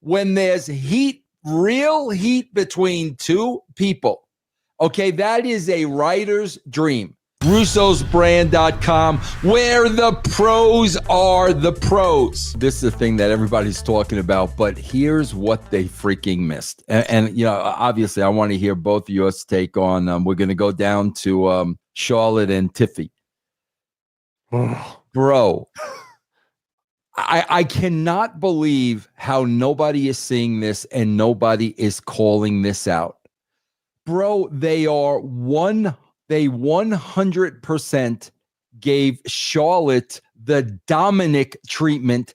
when there's heat, real heat between two people, okay, that is a writer's dream. Russo'sBrand.com, where the pros are the pros. This is the thing that everybody's talking about, but here's what they freaking missed. And you know, obviously, I want to hear both of yours take on. We're going to go down to Charlotte and Tiffy. Bro, I cannot believe how nobody is seeing this and nobody is calling this out. Bro, they 100% gave Charlotte the Dominic treatment.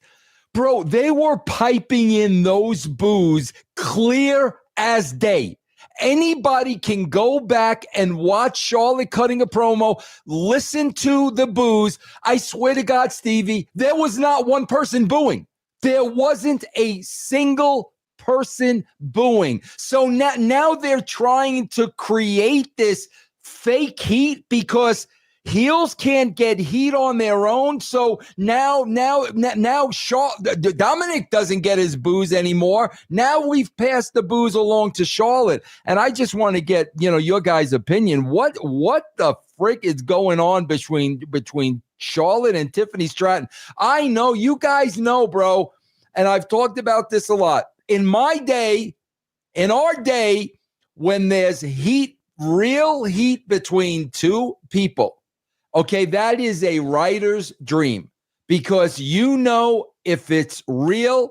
Bro, they were piping in those boos clear as day. Anybody can go back and watch Charlotte cutting a promo, listen to the boos. I swear to God, Stevie, there was not one person booing. There wasn't a single person booing. So now they're trying to create this fake heat because heels can't get heat on their own. So now Dominic doesn't get his boos anymore. Now we've passed the boos along to Charlotte. And I just want to get, your guys' opinion. What the frick is going on between Charlotte and Tiffany Stratton? I know you guys know, bro. And I've talked about this a lot. In our day, when there's heat, real heat between two people, okay, that is a writer's dream because if it's real,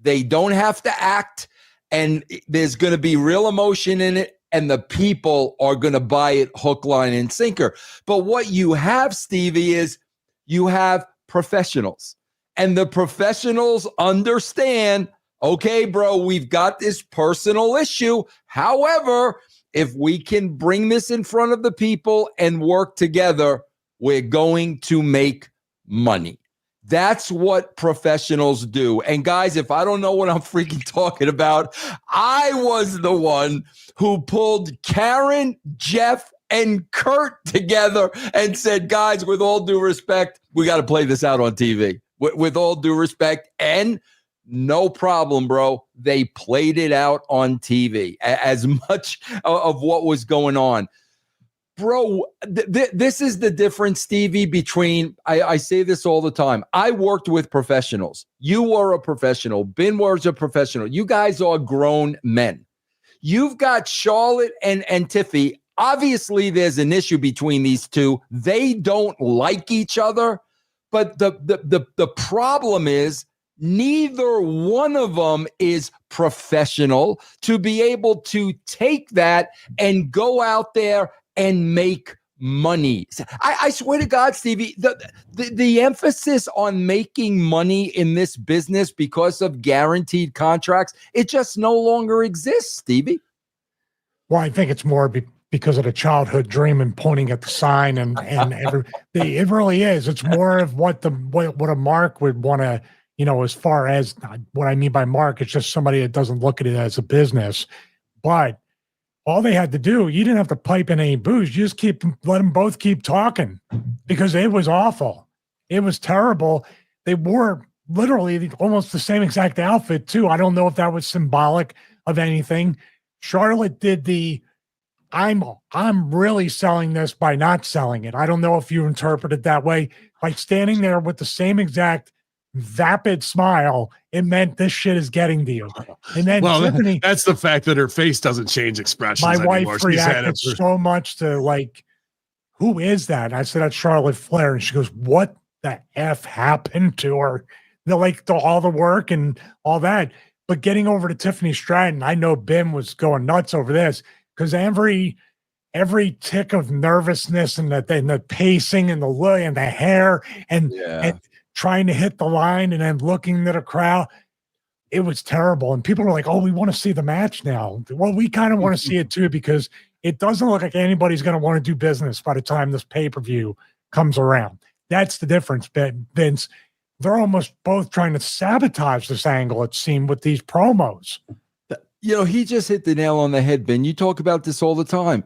they don't have to act and there's going to be real emotion in it and the people are going to buy it hook, line, and sinker. But what you have, Stevie, is you have professionals and the professionals understand, okay, bro, we've got this personal issue. However, if we can bring this in front of the people and work together, we're going to make money. That's what professionals do. And guys, if I don't know what I'm freaking talking about, I was the one who pulled Karen, Jeff, and Kurt together and said, guys, with all due respect, we got to play this out on TV. With all due respect, and no problem, bro. They played it out on TV as much of what was going on. Bro, this is the difference, Stevie, between, I say this all the time. I worked with professionals. You were a professional. Ben was a professional. You guys are grown men. You've got Charlotte and Tiffy. Obviously, there's an issue between these two. They don't like each other. But the problem is, neither one of them is professional to be able to take that and go out there and make money. I swear to God, Stevie, the emphasis on making money in this business because of guaranteed contracts, it just no longer exists, Stevie. Well, I think it's more because of the childhood dream and pointing at the sign and it really is. It's more of what a mark would want to, as far as what I mean by mark, it's just somebody that doesn't look at it as a business. But all they had to do, you didn't have to pipe in any booze. You just let them both keep talking because it was awful. It was terrible. They wore literally almost the same exact outfit too. I don't know if that was symbolic of anything. Charlotte did I'm really selling this by not selling it. I don't know if you interpret it that way. By standing there with the same exact vapid smile, it meant this shit is getting to you. And then Tiffany, that's the fact that her face doesn't change expressions. My anymore. wife reacted so much to who is that? I said, that's Charlotte Flair. And she goes, what the F happened to her? All the work and all that. But getting over to Tiffany Stratton, I know Bim was going nuts over this. Because every tick of nervousness and the pacing and the hair and trying to hit the line and then looking at a crowd, it was terrible. And people were like, "Oh, we want to see the match now." Well, we kind of want to see it too because it doesn't look like anybody's going to want to do business by the time this pay-per-view comes around. That's the difference, Vince. They're almost both trying to sabotage this angle, it seemed, with these promos. He just hit the nail on the head, Ben. You talk about this all the time.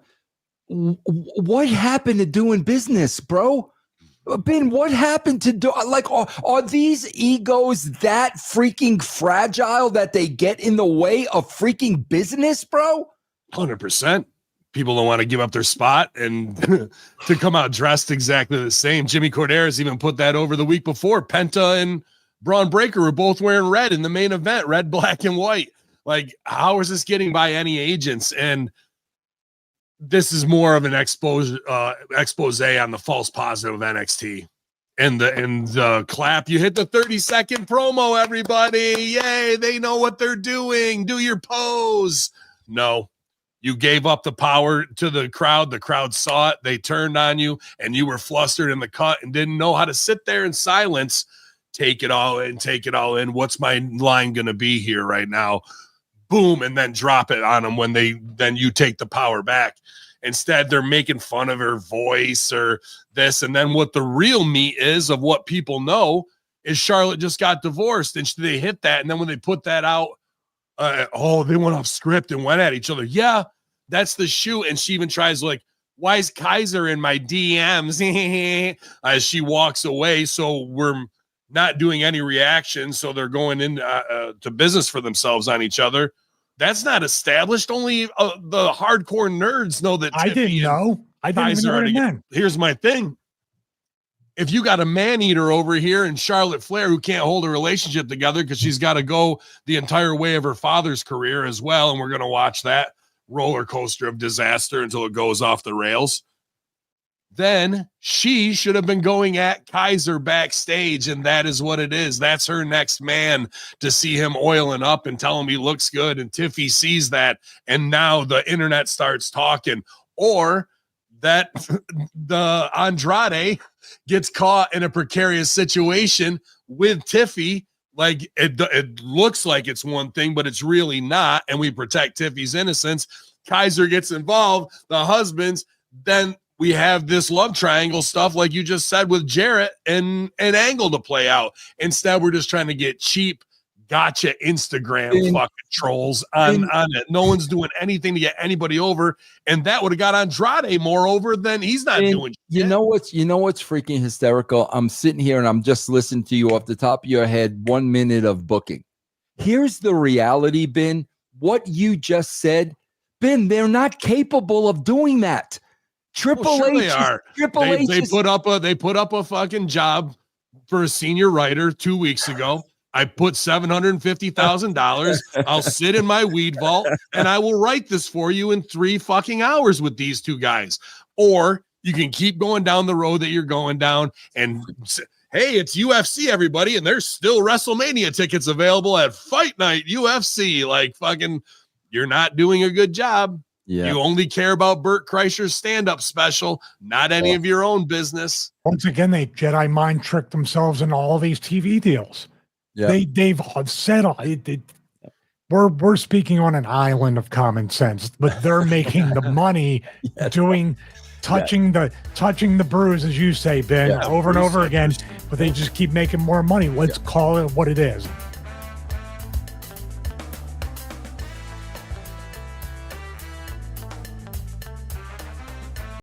What happened to doing business, bro? Ben, what happened to are these egos that freaking fragile that they get in the way of freaking business, bro? 100%. People don't want to give up their spot and to come out dressed exactly the same. Jimmy Corderas even put that over the week before. Penta and Braun Breaker were both wearing red in the main event, red, black, and white. Like, how is this getting by any agents? And this is more of an expose on the false positive of NXT. And the clap, you hit the 30-second promo, everybody. Yay, they know what they're doing. Do your pose. No. You gave up the power to the crowd. The crowd saw it. They turned on you, and you were flustered in the cut and didn't know how to sit there in silence. Take it all in. Take it all in. What's my line going to be here right now? Boom, and then drop it on them when then you take the power back. Instead, they're making fun of her voice or this. And then what the real meat is of what people know is Charlotte just got divorced, and they hit that. And then when they put that out, they went off script and went at each other. Yeah, that's the shoot. And she even tries why is Kaiser in my DMs as she walks away? So we're not doing any reaction. So they're going into to business for themselves on each other. That's not established. Only the hardcore nerds know that. I didn't know. I didn't even know that. Here's my thing. If you got a man-eater over here and Charlotte Flair who can't hold a relationship together because she's got to go the entire way of her father's career as well, and we're going to watch that roller coaster of disaster until it goes off the rails, then she should have been going at Kaiser backstage, and that is what it is. That's her next man, to see him oiling up and tell him he looks good, and Tiffy sees that, and now the internet starts talking. Or that the Andrade gets caught in a precarious situation with Tiffy. Like it looks like it's one thing, but it's really not. And we protect Tiffy's innocence. Kaiser gets involved, the husbands. Then we have this love triangle stuff, like you just said, with Jarrett and an Angle to play out. Instead, we're just trying to get cheap gotcha Instagram fucking trolls on it. No one's doing anything to get anybody over, and that would have got Andrade more over than he's not doing. You know what's freaking hysterical? I'm sitting here and I'm just listening to you off the top of your head. 1 minute of booking. Here's the reality, Ben. What you just said, Ben, they're not capable of doing that. Triple H, they are. Triple H. They put up a fucking job for a senior writer 2 weeks ago. I put $750,000. I'll sit in my weed vault and I will write this for you in 3 fucking hours with these two guys. Or you can keep going down the road that you're going down and hey, it's UFC, everybody, and there's still WrestleMania tickets available at Fight Night UFC. Like, fucking, you're not doing a good job. Yeah. You only care about Burt Kreischer's stand-up special, not any of your own business. Once again, they Jedi mind tricked themselves into all these TV deals. Yeah. They've said we're speaking on an island of common sense, but they're making the money touching the bruise, as you say, Ben, over and over again, but they just keep making more money. Let's call it what it is.